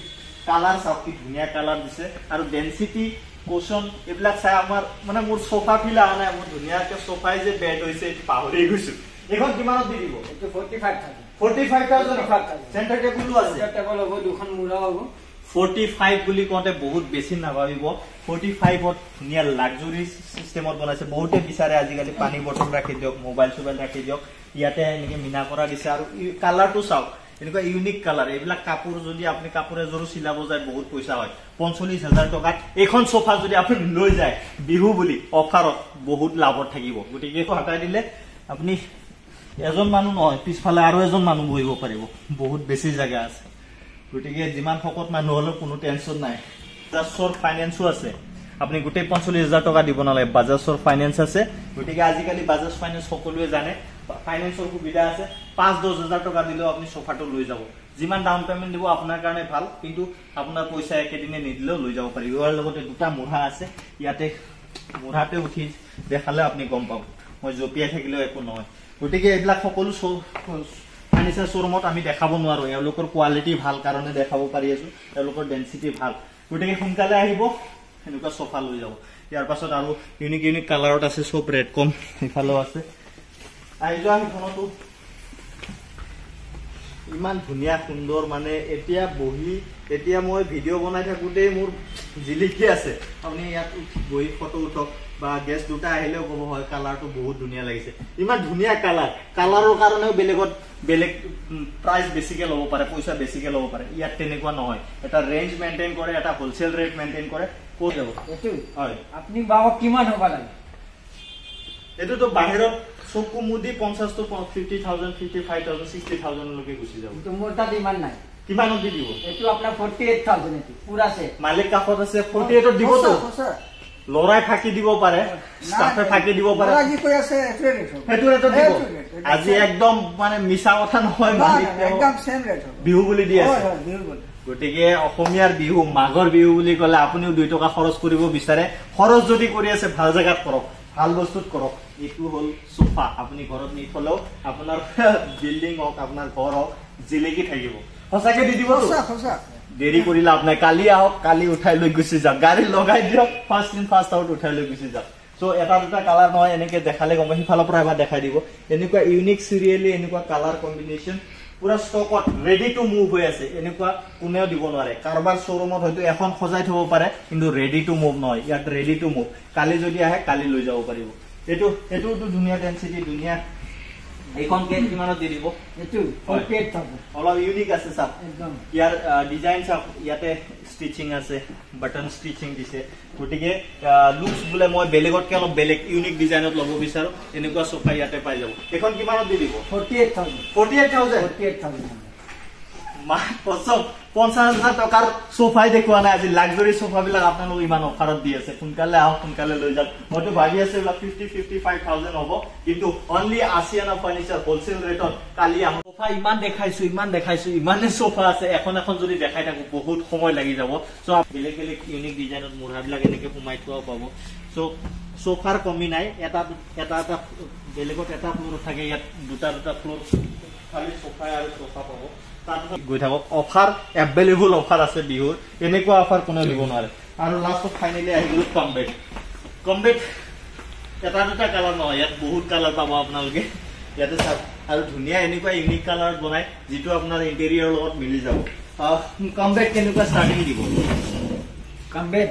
কালাৰ সব কি ধুনীয়া কালাৰ দিছে আৰু ডেনসিটি কোশন এইবিলাক চাই আমাৰ মানে মোৰ সোফা ফিল আহা নাই মোৰ ধুনীয়াকে সোফাই যে বেড হৈছে পাহৰি গৈছো এখন কিমানত দি দিব এইটো 45000 সেন্টাৰ টেবুলো আছে টেবুল হ'ব দুখন মুঢ়া হ'ব 45 বুলি কওঁতে বহুত বেছি নাভাবিব 45ত ধুনীয়া লাক্সাৰি সিস্টেমত বনাইছে বহুতে বিচাৰে আজিকালি পানী বটল ৰাখি দিয়ক মোবাইল ৰাখি দিয়ক ইয়াতে এনেকে মিনা কৰা দিছে আৰু কালাৰটো চাওক এনেকুৱা ইউনিক কালাৰ এইবিলাক কাপোৰ যদি আপুনি কাপোৰ এযোৰো চিলাব যায় বহুত পইচা হয় 45000 টকাত এখন সোফা যদি আপুনি লৈ যায় বিহু বুলি অফাৰত বহুত লাভত থাকিব গতিকে হটাই দিলে আপুনি এজন মানুহ নহয় পিছফালে আৰু এজন মানুহ বহিব পাৰিব বহুত বেছি জায়গা আছে গতিকে যিমান ফকত মানুহ হলো কোনো টেনচন নাই বাজাজৰ ফাইনেন্সও আছে আপুনি গোটেই 45000 টকা দিব নালাগে বাজাজৰ ফাইনেন্স আছে গতিকে আজিকালি বাজাজ ফাইনেন্স সকলোৱে জানে ফাইনেন্সৰ সুবিধা আছে 5-10000 টকা দিলেও আপুনি সোফাটো লৈ যাব যিমান ডাউন পেমেন্ট দিব আপোনাৰ কাৰণে ভাল কিন্তু আপোনাৰ পইচা একেদিনে নিদিলেও লৈ যাব পাৰিব ইয়াৰ লগতে দুটা মুঢ়া আছে ইয়াতে মুঢ়াতে উঠি দেখালে আপুনি গম পাব মই জপিয়াই থাকিলেও একো নহয় গতিকে এইবিলাক সকলো ফাৰ্নিচাৰ শ্বৰুমত আমি দেখাব নোৱাৰো এওঁলোকৰ কোৱালিটি ভাল কাৰণে দেখাব পাৰি আছো এওঁলোকৰ ডেনসিটি ভাল গতিকে সোনকালে আহিব এনেকুৱা সোফা লৈ যাব ইয়াৰ পাছত আৰু ইউনিক কালাৰত আছে সব ৰেড কম ইফালেও আছে আহি যোৱা সেইখনতো ইমান ধুনীয়া সুন্দৰ মানে এতিয়া মই ভিডিঅ' বনাই থাকোঁতে মোৰ জিলিকি আছে আপুনি ইয়াত বহি ফটো উঠক বা গেষ্ট দুটা আহিলেও ক'ব হয় কালাৰটো বহুত ধুনীয়া লাগিছে ইমান ধুনীয়া কালাৰৰ কাৰণেও বেলেগ প্ৰাইচ বেছিকে ল'ব পাৰে পইচা বেছিকে ল'ব পাৰে ইয়াত তেনেকুৱা নহয় এটা ৰেঞ্জ মেইনটেইন কৰে এটা হোলচেল ৰেট মেইনটেইন কৰে ক'ত যাব এইটো হয় আপুনি বাবা কিমান হ'ব লাগে এইটোতো বাহিৰত চকু মুদি 50 to 50000 55000 60000 লৈকে গুচি যাব তো মোৰ তাত ইমান নাই কিমানত দি দিব এইটো আপোনাৰ 48000 এটো পুৰা আছে মালিক কাফত আছে 48 ত দিব তো লৰাই ফাকি দিব পাৰে ষ্টাফে ফাকি দিব পাৰে আজি কৈ আছে হেতু ৰেটত দিব আজি একদম মানে মিছা কথা নহয় মালিক একদম সেম ৰেট বিহু বুলি দি আছে হয় বিহু বুলি গতিকে অসমীয়াৰ বিহু মাঘৰ বিহু বুলি ক'লে আপুনিও 2 টকা খৰচ কৰিব বিচাৰে খৰচ যদি কৰি আছে ভাল জায়গাত কৰক ভাল বস্তুত কৰক এইটো হল সোফা আপুনি ঘৰত নি থলেও আপোনাৰ বিল্ডিং হওক আপোনাৰ ঘৰ হওক জিলিকি থাকিব সঁচাকে দি দিব সঁচা দেৰি কৰিলে আপোনাৰ কালি আহক কালি উঠাই লৈ গুচি যাওক গাড়ী লগাই দিয়ক ফাৰ্ষ্ট ইন ফাৰ্ষ্ট আউট উঠাই লৈ গুচি যাওক সো এটা দুটা কালাৰ নহয় এনেকে দেখালে গম সিফালৰ পৰা এবাৰ দেখাই দিব এনেকুৱা ইউনিক সিৰিয়েলি এনেকুৱা কালাৰ কম্বিনেশ্যন পুৰা ষ্টকত ৰেডি টু মুভ হৈ আছে এনেকুৱা কোনেও দিব নোৱাৰে কাৰোবাৰ শ্বৰুমত হয়তো এখন সজাই থব পাৰে কিন্তু ৰেডি টু মুভ নহয় ইয়াত ৰেডি টু মুভ কালি যদি আহে কালি লৈ যাব পাৰিব এইটোতো ধুনীয়া ডেনসিটি ধুনীয়া এইখন কেক কিমানত দি দিব এইটো 48,000 অলপ ইউনিক আছে সব একদম ইয়াৰ ডিজাইন সব ইয়াতে স্টিচিং আছে বাটন স্টিচিং দিছে গটিকে লুকস বুলে মই বেলেগতকে অলপ বেলেগ ইউনিক ডিজাইনত লব বিচাৰো এনেকুৱা সোফা ইয়াতে পাই যাব এখন কিমানত দি দিব 48,000 মা পছম 50,000 টকাৰ সোফাই দেখুৱা নাই আজি লাক্সাৰি সোফা বিলাক আপোনালোক ইমান অফাৰত দি আছে সোনকালে আহক সোনকালে লৈ যাওক মইতো ভাবি আছে 50-55,000 হ'ব কিন্তু অনলি আসিয়ানা ফাৰ্নিচাৰ হোলসেল ৰেটত কালি আহক সোফা ইমান দেখাইছো ইমানে সোফা আছে এখন যদি দেখাই থাকো বহুত সময় লাগি যাব সো বেলেগ ইউনিক ডিজাইনত মুঢ়াবিলাক এনেকে সোমাই থোৱা পাব সো সোফাৰ কমি নাই এটা বেলেগত এটা ফ্লোৰ থাকে ইয়াত দুটা ফ্লোৰ খালি সোফা আৰু সোফা পাব গৈ থাকক অফাৰ এভেইলেবল অফাৰ আছে বিহুৰ এনেকুৱা অফাৰ কোনো দিব নোৱাৰে আৰু লাষ্টত ফাইনেলি আহি গ'ল কমবেট এটা দুটা কালাৰ নহয় ইয়াত বহুত কালাৰ পাব আপোনালোকে ইয়াতে চাওক আৰু ধুনীয়া এনেকুৱা ইউনিক কালাৰ বনাই যিটো আপোনাৰ ইণ্টেৰিয়ৰ লগত মিলি যাব কমবেট কেনেকুৱা ষ্টাৰ্টিং দিব কমবেট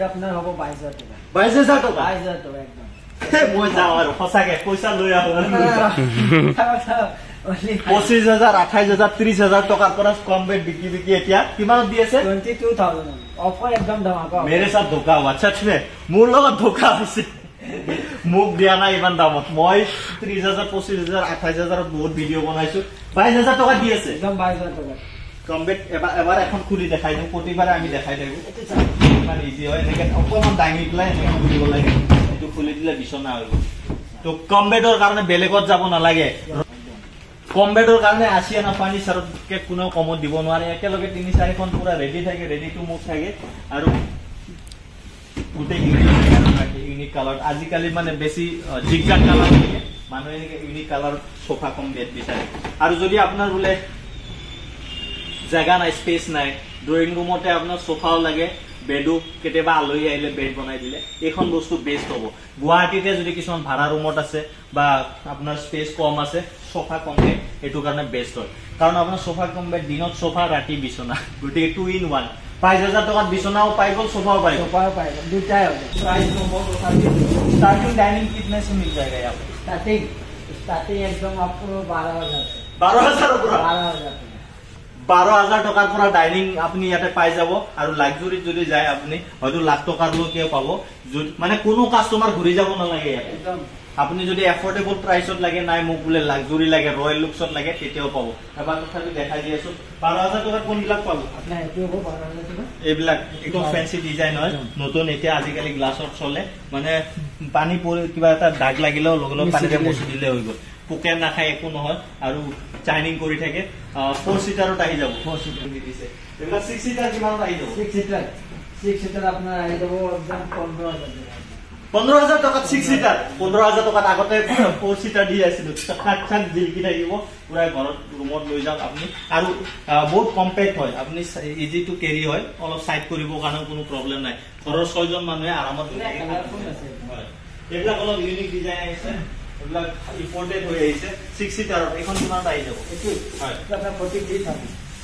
আপোনাৰ হ'ব 22,000 টকা 22,000 টকা একদম মই যাওঁ আৰু সঁচাকে পইচা লৈ আহো 25,000 28,000 30,000 টকাৰ পৰা কমবেট বিকি এতিয়া কিমানত দি আছে 22,000 অফাৰ একদম ধমাকা মেৰে সাথ ধোকা হোৱা আচ্ছা মোৰ লগত ধোকা হৈছে মোক দিয়া নাই ইমান দামত মই 30,000 25,000 28,000 বহুত ভিডিঅ' বনাইছো 22,000 টকা দি আছে একদম 22,000 টকা কমবেট এবাৰ এখন খুলি দেখাই দিওঁ প্ৰতিবাৰে আমি দেখাই থাকো ইমান ইজি হয় এনেকে অকণমান দাঙি পেলাই এনেকে খুলিব লাগে এইটো খুলি দিলে বিচনা হৈ গ'ল তো কমবেটৰ কাৰণে বেলেগত যাব নালাগে কমবেটৰ কাৰণে আসিয়ানা ফাৰ্নিচাৰতকে কোনো কমত দিব নোৱাৰে একেলগে 3-4খন পুৰা ৰেডি থাকে ৰেডি টু মুভ থাকে আৰু গোটেই ইউনিক কালাৰ আজিকালি মানে বেছি জিগজাগ কালাৰ থাকে মানুহে এনেকে ইউনিক কালাৰ সোফা কমবেট বিচাৰে আৰু যদি আপোনাৰ বোলে জায়গা নাই স্পেস নাই ড্ৰয়িং ৰুমতে আপোনাৰ সোফাও লাগে বেডো কেতিয়াবা আলহী আহিলে বেড বনাই দিলে এইখন বস্তু বেষ্ট হ'ব গুৱাহাটীতে যদি কিছুমান ভাড়া ৰুমত আছে বা আপোনাৰ স্পেস কম আছে সোফা কমবেট এইটো কাৰণে বেষ্ট হয় কাৰণ আপোনাৰ সোফা কমবেট দিনত সোফা ৰাতি বিছনা গতিকে 2 in 1 5,000 টকাত বিছনাও পাই গ'ল সোফাও পাই গ'ল দুটাই হ'ব प्राइस नंबर स्टार्टिंग डाइनिंग कितने से मिल जाएगा यहाँ पे स्टार्टिंग एकदम आपको 12,000 12,000 টকাৰ পৰা ডাইনিং আপুনি ইয়াতে পাই যাব আৰু লাক্সাৰিত যদি যায় আপুনি হয়তো লাখ টকাৰ লৈকে পাব মানে কোনো কাস্টমাৰ ঘুৰি যাব নালাগে ইয়াতে একদম আপুনি যদি এফোর্ডেবল প্রাইসত লাগে নাই মোক বুলে লাক্সারি লাগে রয়্যাল লুকসত লাগে তেতিয়াও পাব এবাৰ কথাটো দেখাই দি আছো 12,000 টকাৰ কোনবিলাক পাব আপনি এটো হ'ব 12,000 টকা এইবিলাক একদম ফ্যান্সি ডিজাইন হয় নতুন এতিয়া আজিকালি গ্লাছত চলে মানে পানী পৰি কিবা এটা দাগ লাগিলেও লগলগ পানীৰে মুছি দিলে হৈ গ'ল পোকে নাখায় একো নহয় আৰু চাইনিং কৰি থাকে 4 সিটাৰত আহি যাব 4 সিটাৰ দিছে এইবিলাক 6 সিটাৰ কিমানত আহি যাব 6 সিটাৰ আপোনাৰ আহি যাব একদম 15,000 টকা 6 সিটাৰ 15,000 টকাত আগতে 4 সিটাৰ দি আছিল চাক জিলকি থাকিব পুৰা ঘৰত ৰুমত লৈ যাওক আপুনি আৰু বহুত কম্পেক্ট হয় আপুনি ইজি টু কেৰি হয় অলপ সাইড কৰিব কাৰণে কোনো প্ৰবলেম নাই ঘৰৰ 6 জন মানুহে আৰামত এইবিলাক অলপ ইউনিক ডিজাইন আছে এইবিলাক ইম্পৰ্টেড হৈ আহিছে 6 সিটাৰত এখন কিমান আহি যাব এইটো হয় এটা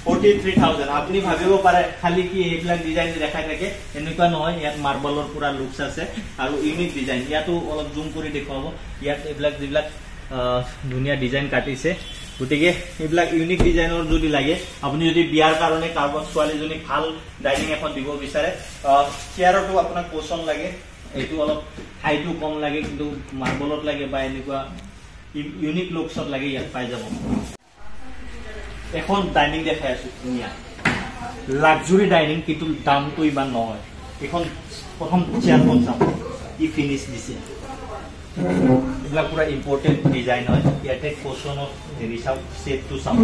43,000 আপুনি ভাবিব পাৰে খালি কি এইবিলাক ডিজাইন দেখাই থাকে এনেকুৱা নহয় ইয়াত মাৰ্বলৰ পুৰা লুকস আছে আৰু ইউনিক ডিজাইন ইয়াতো অলপ জুম কৰি দেখুৱাব ইয়াত এইবিলাক যিবিলাক ধুনীয়া ডিজাইন কাটিছে গতিকে এইবিলাক ইউনিক ডিজাইনৰ যদি লাগে আপুনি যদি বিয়াৰ কাৰণে কাৰ্বন ছোৱালীজনী ভাল ডাইনিং এখন দিব বিচাৰে চেয়াৰটো আপোনাক পছন্দ লাগে এইটো অলপ হাইটো কম লাগে কিন্তু মাৰ্বলত লাগে বা এনেকুৱা ইউনিক লুকসত লাগে ইয়াত পাই যাব এখন ডাইনিং দেখাই আছো ধুনীয়া লাক্সারি ডাইনিং কিন্তু দামটো ইমান নহয় এখন প্ৰথম চেয়াৰখন চাওক কি ফিনিশ দিছে এইবিলাক পুৰা ইম্পৰ্টেড ডিজাইন হয় ইয়াতে কোচনত হেৰি চাওক সেটটো চাওক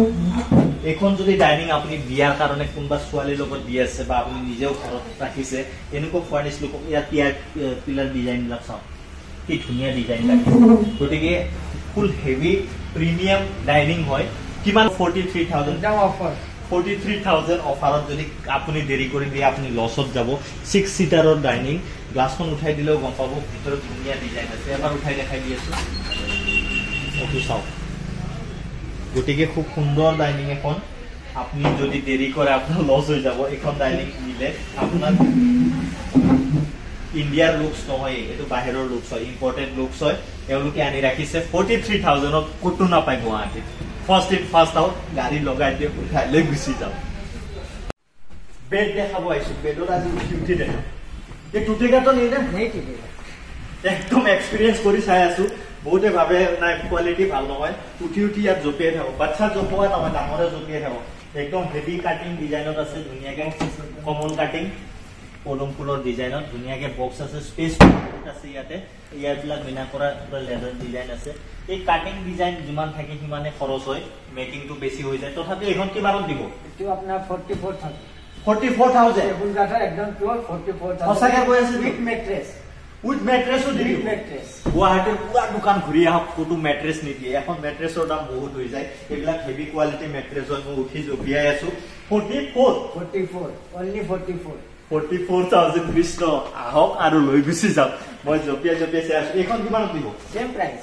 এখন যদি ডাইনিং আপুনি বিয়াৰ কাৰণে কোনবা ছোৱালীৰ লগত দি আছে বা আপুনি নিজেও ঘৰত ৰাখিছে এনেকুৱা ফাৰ্নিশ লুক ইয়াত পিলাৰ ডিজাইনবিলাক চাওক কি ধুনীয়া ডিজাইন লাগে গতিকে ফুল হেভি প্ৰিমিয়াম ডাইনিং হয় কিমান 43,000 দাম অফাৰ 43,000 অফাৰত যদি আপুনি দেৰি কৰি দিয়ে আপুনি লছত যাব 6 সিটাৰৰ ডাইনিং গ্লাছখন উঠাই দিলেও গম পাব ভিতৰত ধুনীয়া ডিজাইন আছে এবাৰ উঠাই দেখাই দি আছো এইটো চাওক গতিকে খুব সুন্দৰ ডাইনিং এখন আপুনি যদি দেৰি কৰে আপোনাৰ লছ হৈ যাব এখন ডাইনিং নিলে আপোনাৰ ইণ্ডিয়াৰ লুকস নহয় এটো বাহিৰৰ লুকস হয় ইম্পৰ্টেড লুকস হয় এওঁলোকে আনি ৰাখিছে 43,000 ক'তো নাপায় গুৱাহাটীত ফাৰ্ষ্ট ইন ফাৰ্ষ্ট আউট গাড়ী লগাই দিয়ে উঠাই লৈ গুচি যাওঁ বেড দেখাব আহিছো বেডত আজি উঠি দেখা এই টুটেগাটো নিয়ে নে একদম এক্সপিৰিয়েঞ্চ কৰি চাই আছো বহুতে ভাবে নাই কোৱালিটি ভাল নহয় উঠি ইয়াত জপিয়াই থাকো বাচ্চা জপোৱা নহয় ডাঙৰে জপিয়াই থাকো একদম হেভি কাটিং ডিজাইনত আছে ধুনীয়াকে কমন কাটিং পদুম ফুলৰ ডিজাইনত ধুনীয়াকে বক্স আছে স্পেস আছে ইয়াতে ইয়াৰবিলাক মিনা কৰা লেদাৰ ডিজাইন আছে এই কাটিং ডিজাইন যিমান থাকে সিমানে খৰচ হয় মেকিংটো বেছি হৈ যায় তথাপি এখন কিমানত দিব এটো আপোনাৰ 44,000 টেবুল কাঠৰ একদম পিওৰ 44,000 সঁচাকে কৈ আছে উইথ মেট্ৰেছ উইথ মেট্ৰেছো দি দিব মেট্ৰেছ গুৱাহাটীৰ পুৰা দোকান ঘূৰি আহক ক'তো মেট্ৰেছ নিদিয়ে এখন মেট্ৰেছৰ দাম বহুত হৈ যায় এইবিলাক হেভি কোৱালিটি মেট্ৰেছ হয় মই উঠি জপিয়াই আছো 44 only 44,000 কৃষ্ণ আহক আৰু লৈ গুচি যাওক মই জপিয়াই চাই আছো এইখন কিমানত দিব সেম প্ৰাইস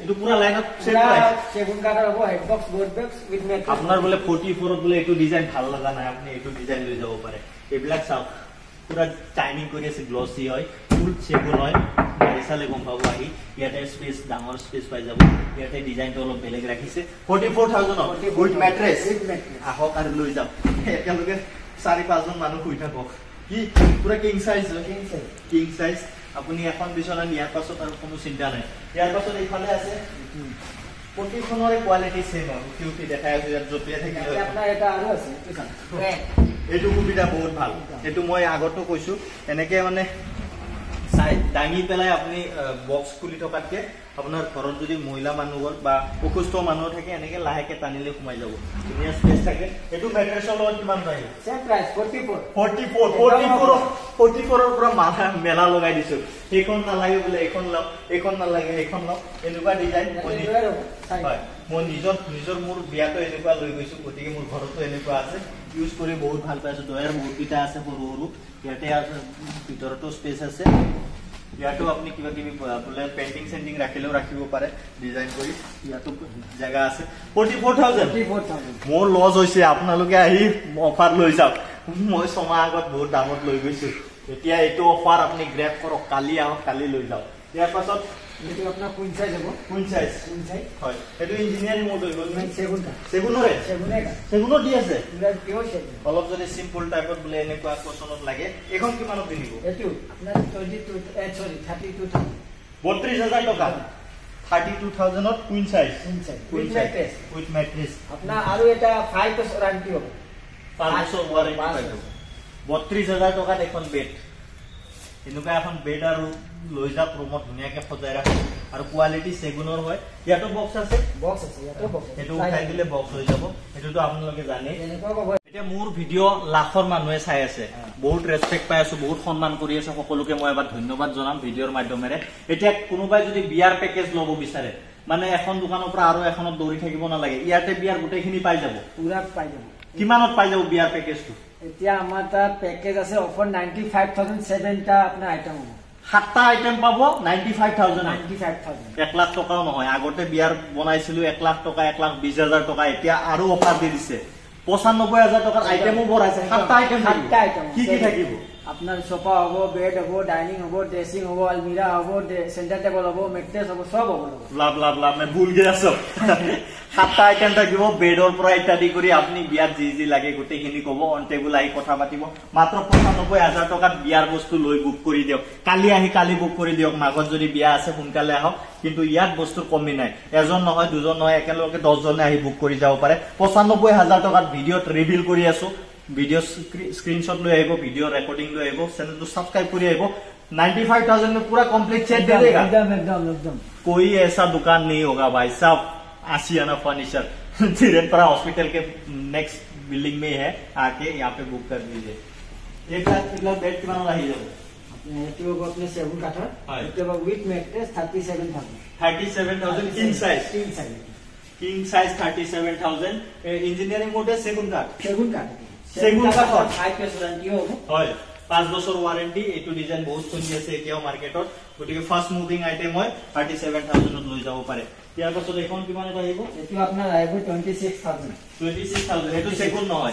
এইটো পুৰা লাইনত সেম প্ৰাইস সেগুন কাঠৰ হ'ব head box board box with mattress আপোনাৰ বোলে 44 ত বোলে এইটো ডিজাইন ভাল লগা নাই আপুনি এইটো ডিজাইন লৈ যাব পাৰে এইবিলাক চাওক পুৰা টাইমিং কৰি আছে গ্লসি হয় ফুল সেগুন হয় গাড়ী চালে গম পাব আহি ইয়াতে স্পেস ডাঙৰ স্পেস পাই যাব ইয়াতে ডিজাইনটো অলপ বেলেগ ৰাখিছে 44,000 উইথ মেট্ৰেছ আহক আৰু লৈ যাওক একেলগে 4-5 জন মানুহ শুই থাকক কি পুরা কিং সাইজ আপুনি এখন বিছনা নিয়াৰ পাছত আৰু কোনো চিন্তা নাই ইয়াৰ পাছত এইফালে আছে প্ৰতিখনৰে কোৱালিটি সেম হয় কিউটি দেখাই আছে ইয়াত জপিয়া থাকিলে আপোনাৰ এটা আৰু আছে এইটো সুবিধা বহুত ভাল এইটো মই আগতো কৈছো এনেকে মানে চাই দাঙি পেলাই আপুনি বক্স খুলি থকাতকে আপোনাৰ ঘৰত যদি মহিলা মানুহৰ বা অসুস্থ মানুহ থাকে এনেকে লাহেকে টানিলে সোমাই যাব ধুনীয়া স্পেস থাকে এইটো মেট্ৰেছৰ লগত কিমান পায় সেম প্ৰাইস 44 ৰ পৰা মেলা লগাই দিছো এইখন নালাগে বোলে এইখন নালাগে এইখন লওক এনেকুৱা ডিজাইন হয় মই নিজৰ মোৰ বিয়াটো এনেকুৱা লৈ গৈছো গতিকে মোৰ ঘৰতো এনেকুৱা আছে ইউজ কৰি বহুত ভাল পাইছো দয়াৰ বহুত কিটা আছে সৰু ইয়াতে আছে ভিতৰতো স্পেস আছে ইয়াতো আপনি কিবা কিবি বোলে পেইন্টিং সেন্টিং ৰাখিলেও ৰাখিব পাৰে ডিজাইন কৰি ইয়াতো জায়গা আছে 44,000 মোৰ লজ হৈছে আপোনালোকে আহি অফাৰ লৈ যাওক মই সময় আগত বহুত দামত লৈ গৈছো এতিয়া এইটো অফাৰ আপুনি গ্ৰেব কৰক কালি আহক কালি লৈ যাওক ইয়াৰ পাছত এটো আপোনাৰ কুইন সাইজ হ'ব কুইন সাইজ হয় এটো ইঞ্জিনিয়াৰিং মোড হৈ গ'ল সেগুনৰ দি আছে পিওৰ সেগুন অলপ যদি সিম্পল টাইপৰ বোলে এনেকুৱা কোচনত লাগে এখন কিমানত দিব এটো আপোনাৰ 32,000 টকা 32,000 ত কুইন সাইজ উইথ মেট্ৰেছ আপোনাৰ আৰু এটা 5 বছৰ ওয়াৰেন্টি হ'ব 5 বছৰ ওয়াৰেন্টি পাইব 32,000 টকাত এখন বেড এনেকুৱা এখন বেড আৰু লৈ যাওক ৰুমত ধুনীয়াকে সজাই ৰাখক আৰু কোৱালিটি সেগুনৰ হয় ইয়াতো বক্স আছে ইয়াতো বক্স এটো উঠাই দিলে বক্স হৈ যাব এটোটো আপোনালোকে জানে এতিয়া মোৰ ভিডিঅ' লাখৰ মানুহে চাই আছে বহুত ৰেসপেক্ট পাই আছো বহুত সন্মান কৰি আছে সকলোকে মই এবাৰ ধন্যবাদ জনাম ভিডিঅ'ৰ মাধ্যমেৰে এতিয়া কোনোবাই যদি বিয়াৰ পেকেজ ল'ব বিচাৰে মানে এখন দোকানৰ পৰা আৰু এখনত দৌৰি থাকিব নালাগে ইয়াতে বিয়াৰ গোটেইখিনি পাই যাব পুৰা পাই যাব কিমানত পাই যাব বিয়াৰ পেকেজটো এতিয়া আমাৰ তাত পেকেজ আছে অফাৰ 95,007 টা আপোনাৰ আইটেম হ'ব 7টা আইটেম পাব 95,000 1 লাখ টকাও নহয় আগতে বিয়াৰ বনাইছিলো 1 লাখ টকা 1,20,000 টকা এতিয়া আৰু অফাৰ দি দিছে 95,000 টকাৰ আইটেমও বঢ়াইছে 7টা আইটেম কি থাকিব আপনার সোফা হবো বেড হবো ডাইনিং হবো ড্রেসিং হবো अलमीरा হবো सेंटर टेबल হবো মেট্রেস হবো সব হবো লাভ मैं भूल गया सब 7টা আইটেম থাকিব বেডৰ পৰা ইত্যাদি কৰি আপনি বিয়াত যি লাগে গোটেইখিনি কব অন টেবুল আহি কথা পাতিব মাত্ৰ 95,000 টকাত বিয়াৰ বস্তু লৈ বুক কৰি দিয়ক কালি বুক কৰি দিয়ক মাগত যদি বিয়া আছে সোনকালে আহক কিন্তু ইয়াত বস্তুৰ কমি নাই এজন নহয় দুজন নহয় একেলগে 10 জনে আহি বুক কৰি যাব পাৰে 95,000 টকাত ভিডিঅ'ত ৰিভিল কৰি আছো वीडियो स्क्रीनशॉट ले आइबो वीडियो रिकॉर्डिंग ले आइबो चैनल को सब्सक्राइब करी आइबो 95,000 में पूरा कंप्लीट सेट दे देगा एकदम कोई ऐसा दुकान नहीं होगा भाई साहब आशियाना फर्नीचर धीरेनपरा हॉस्पिटल के नेक्स्ट बिल्डिंग में है आके यहाँ पे बुक कर दीजिए एक लाख बेड कितना रही जाओ अपने सेवन काठर with mattress 37,000 king size 37,000 engineering mode है सेगुन काठ सेगुन का 5 বছৰ ওয়াৰেন্টি হ'ব হয় 5 বছৰ ওয়াৰেন্টি এটো ডিজাইন বহুত চলি আছে এতিয়াও মাৰ্কেটত গতিকে ফাৰ্ষ্ট মুভিং আইটেম হয় 37000 ত লৈ যাব পাৰে ইয়াৰ পাছত এখন কিমানত আহিব এটো আপোনাৰ আহিব 26000 এটো সেগুন নহয়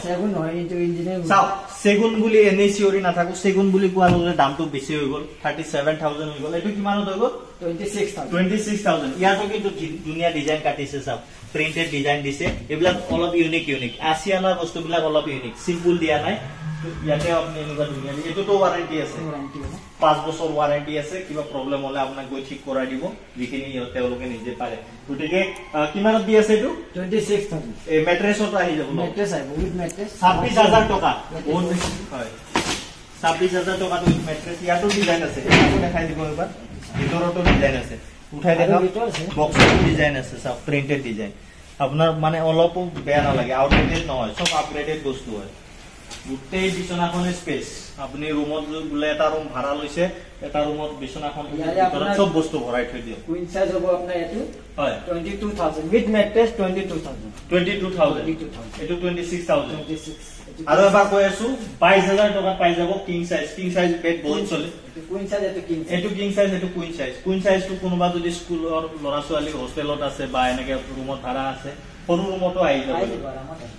ইনটু ইঞ্জিনিয়াৰ চাও সেগুন বুলি এনে সিওৰি নাথাকো সেগুন বুলি কোৱাৰ লগে দামটো বেছি হৈ গল 37000 হৈ গল এটো কিমানত হৈ গল 26000 ইয়াতো কিন্তু দুনিয়া ডিজাইন কাটিছে চাও প্ৰিন্টেড ডিজাইন দিছে এবিলাক অলপ ইউনিক আসিয়ানৰ বস্তুবিলাক অলপ ইউনিক সিম্পল দিয়া নাই ইয়াতে আপনি এনেকুৱা দুনিয়া এটো তো ওয়াৰেন্টি আছে 5 বছৰ ওয়াৰেন্টি আছে কিবা প্ৰবলেম হলে আপোনাক গৈ ঠিক কৰাই দিব যিখিনি তেওঁলোকে নিজে পাৰে গতিকে কিমানত দি আছে এটো 26000 এই মেট্ৰেছত আহি যাব মেট্ৰেছ আই বহুত মেট্ৰেছ 26000 টকা বহুত বেছি হয় 26000 টকা তো মেট্ৰেছ ইয়াতো ডিজাইন আছে এটা দেখাই দিব এবাৰ ভিতৰতো ডিজাইন আছে উঠাই দেখা বক্সৰ ডিজাইন আছে সব প্ৰিন্টেড ডিজাইন আপোনাৰ মানে অলপো বেয়া নালাগে আউটডেটেড নহয় সব আপগ্ৰেডেড বস্তু হয় গোটেই বিছনাখনে স্পেস আপুনি ৰুমত বুলে এটা ৰুম ভাড়া লৈছে এটা ৰুমত বিছনাখন সব বস্তু ভৰাই থৈ দিও কুইন সাইজ হ'ব আপোনাৰ এটো হয় 22000 উইথ মেট্ৰেছ 22000 এটো 26000 আৰু এবাৰ কৈ আছো 22000 টকা পাই যাব কিং সাইজ বেড বহুত চলে কুইন সাইজ এটো কিং সাইজ এটো কুইন সাইজ তো কোনোবা যদি স্কুলৰ লৰা ছোৱালী হোস্টেলত আছে বা এনেকে ৰুমত ভাড়া আছে সৰু ৰুমতো আহি যাব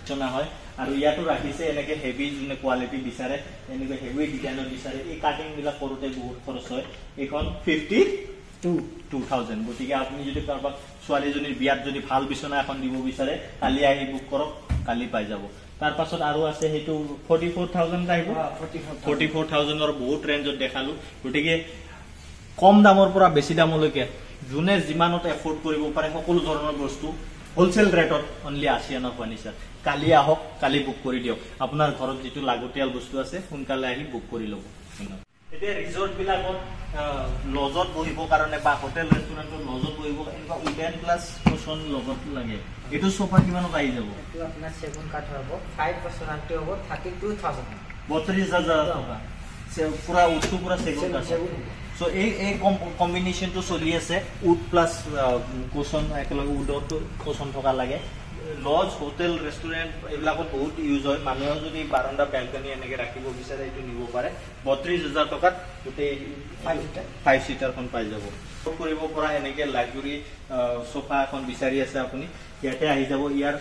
চনা হয় আৰু ইয়াতো ৰাখিছে এনেকে হেভি জুনে কোৱালিটি বিচাৰে এনেকে হেভি ডিজাইনৰ বিচাৰে এই কাটিং বিলাক কৰোতে বহুত খৰচ হয় এখন 52000 গতিকে আপুনি যদি কাৰোবাক ছোৱালীজনীৰ বিয়াত যদি ভাল বিছনা এখন দিব বিচাৰে কালি আহি বুক কৰক কালি পাই যাব তাৰ পাছত আৰু আছে হেতু 44000 আহিব 44000 ৰ বহুত ৰেঞ্জত দেখালো গতিকে কম দামৰ পৰা বেছি দামলৈকে জুনে যিমানত এফৰ্ড কৰিব পাৰে সকলো ধৰণৰ বস্তু হোলসেল ৰেটত অনলি আসিয়ানৰ ফাৰ্নিচাৰ কালি আহক কালি বুক কৰি দিয়ক আপোনাৰ ঘৰত যেটো লাগতিয়াল বস্তু আছে সোনকালে আহি বুক কৰি লব এতিয়া ৰিজৰ্ট বিলাকত লজত বহিব কাৰণে বা হোটেল ৰেষ্টুৰেন্টত লজত বহিব এনেকুৱা উডেন প্লাস কুশন লগত লাগে এটো সোফা কিমানত আহি যাব এটো আপোনাৰ সেগুন কাঠ হ'ব 5% আনতে হ'ব 32000 32000 টকা পুরা উঠটো পুরা সেগুন কাঠ সো এই কম্বিনেশন তো চলি আছে উড প্লাস কুশন একেলগে উডৰ কুশন থকা লাগে লজ হোটেল ৰেষ্টুৰেন্ট এবিলাকত বহুত ইউজ হয় মানুহে যদি বাৰান্দা বেলকনি এনেকে ৰাখিব বিচাৰে এটো নিব পাৰে 32000 টকাত গোটেই 5 সিটাৰ খন পাই যাব কৰিব পৰা এনেকে লাক্সাৰি সোফা এখন বিচাৰি আছে আপুনি ইয়াতে আহি যাব ইয়াৰ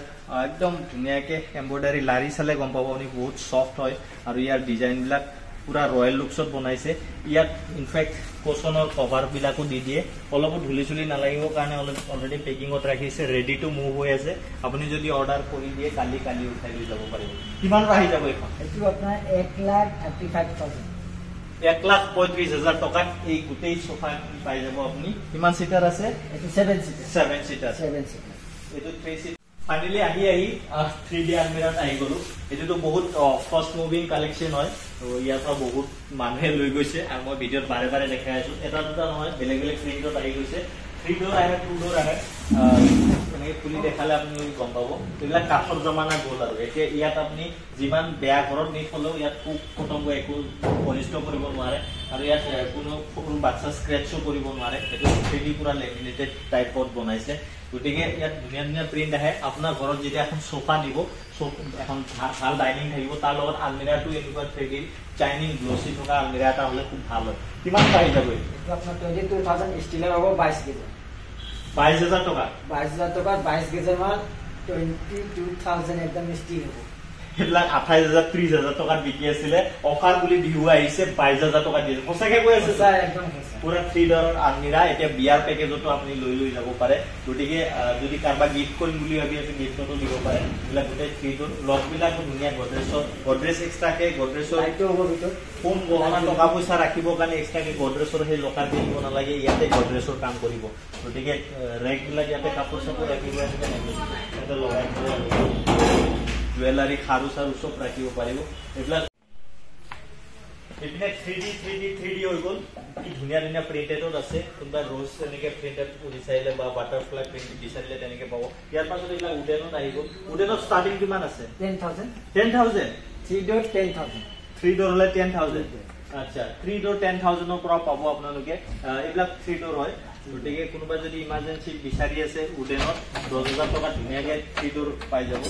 একদম ধুনিয়াকে এমব্ৰয়ডাৰী লাৰি চালে গম পাব আপুনি বহুত সফট হয় আৰু ইয়াৰ ডিজাইন বিলাক পুৰা ৰয়্যাল লুকসত বনাইছে ইয়াত ইনফ্যাক্ট কোশনৰ কভাৰ বিলাকো দি দিয়ে অলপ ধুলি নালাগিব কাৰণে অলৰেডি পেকিংত ৰাখিছে ৰেডি টু মুভ হৈ আছে আপুনি যদি অৰ্ডাৰ কৰি দিয়ে কালি উঠাই লৈ যাব পাৰিব কিমান আহি যাব এখন এটো আপোনাৰ 1,35,000 1,35,000 টকাত এই গোটেই সোফা পাই যাব আপুনি কিমান সিটাৰ আছে এটো 7 সিটাৰ এটো 3 সিটাৰ ফাইনালি আহি 3D আলমিৰাত আহি গলো এটো বহুত ফাৰ্স্ট মুভিং কালেকশন হয় তো ইয়াৰ পৰা বহুত মানুহে লৈ গৈছে আৰু মই ভিডিঅ'ত বাৰে দেখাই আছো এটা দুটা নহয় বেলেগ প্ৰিন্টত আহি গৈছে 3 ডোৰ আহে 2 ডোৰ আহে এনেকে খুলি দেখালে আপুনি গম পাব এবিলাক কাঠৰ জমানা গ'ল আৰু এতিয়া ইয়াত আপুনি যিমান বেয়া ঘৰত নি থলেও ইয়াত পোক পতংগ একো অনিষ্ট কৰিব নোৱাৰে আৰু ইয়াত কোনো সৰু বাচ্চা স্ক্ৰেচও কৰিব নোৱাৰে এটো 3D পুৰা লেমিনেটেড টাইপত বনাইছে গতিকে ইয়াত ধুনীয়া প্ৰিন্ট আহে আপোনাৰ ঘৰত যেতিয়া এখন সোফা নিব এখন ভাল ডাইনিং থাকিব তাৰ লগত আলমিৰাটো এনেকুৱা 3D চাইনিং গ্লসি থকা আলমিৰা এটা হলে খুব ভাল হয় কিমান পাই যাব এটো আপোনাৰ 22000 ষ্টিলৰ হ'ব 22 কেজি 22000 টকা 22 কেজি মান 22000 একদম ষ্টিল হ'ব এবিলাক 28000 30000 টকা বিকি আছিল অফাৰ বুলি বিহু আহিছে 22000 টকা দিয়ে সঁচাকে কৈ আছে স্যাৰ একদম পুৰা 3 ডলাৰ আলমিৰা এতিয়া বিয়াৰ পেকেজটো আপুনি লৈ যাব পাৰে গতিকে যদি কাৰবা গিফট কৰিম বুলি ভাবি আছে গিফটটো দিব পাৰে এলা গোটেই 3 ডলাৰ লক বিলাকো ধুনিয়া গডৰেজ এক্সট্ৰাকে গডৰেজৰ আইটো হ'ব ভিতৰত কোন গহনা টকা পইচা ৰাখিব কাৰণে এক্সট্ৰাকে গডৰেজৰ সেই লকাৰ কিনিব নালাগে ইয়াতে গডৰেজৰ কাম কৰিব গতিকে ৰেক বিলাক ইয়াতে কাপোৰ চাপোৰ ৰাখিব এটা লগাই জুৱেলাৰী খাৰু চাৰু সব ৰাখিব পাৰিব এবিলাক এপিনে 3D হৈ গল কি ধুনিয়া প্ৰিন্টেডত আছে কোনবা ৰোজ এনেকে প্ৰিন্টেড কৰিছাইলে বা বাটাৰফ্লাই প্ৰিন্ট দিছাইলে তেনেকে পাব ইয়াৰ পাছত এইলা উডেনত আহিব উডেনত ষ্টাৰ্টিং কিমান আছে 10000 3 ডোৰ হলে 10000 আচ্ছা 3 ডোৰ 10000 ৰ পৰা পাব আপোনালোকে এইবিলাক 3 ডোৰ হয় গতিকে কোনোবা যদি ইমাৰ্জেন্সি বিচাৰি আছে উডেনত 10000 টকা ধুনিয়াকে 3 ডোৰ পাই যাব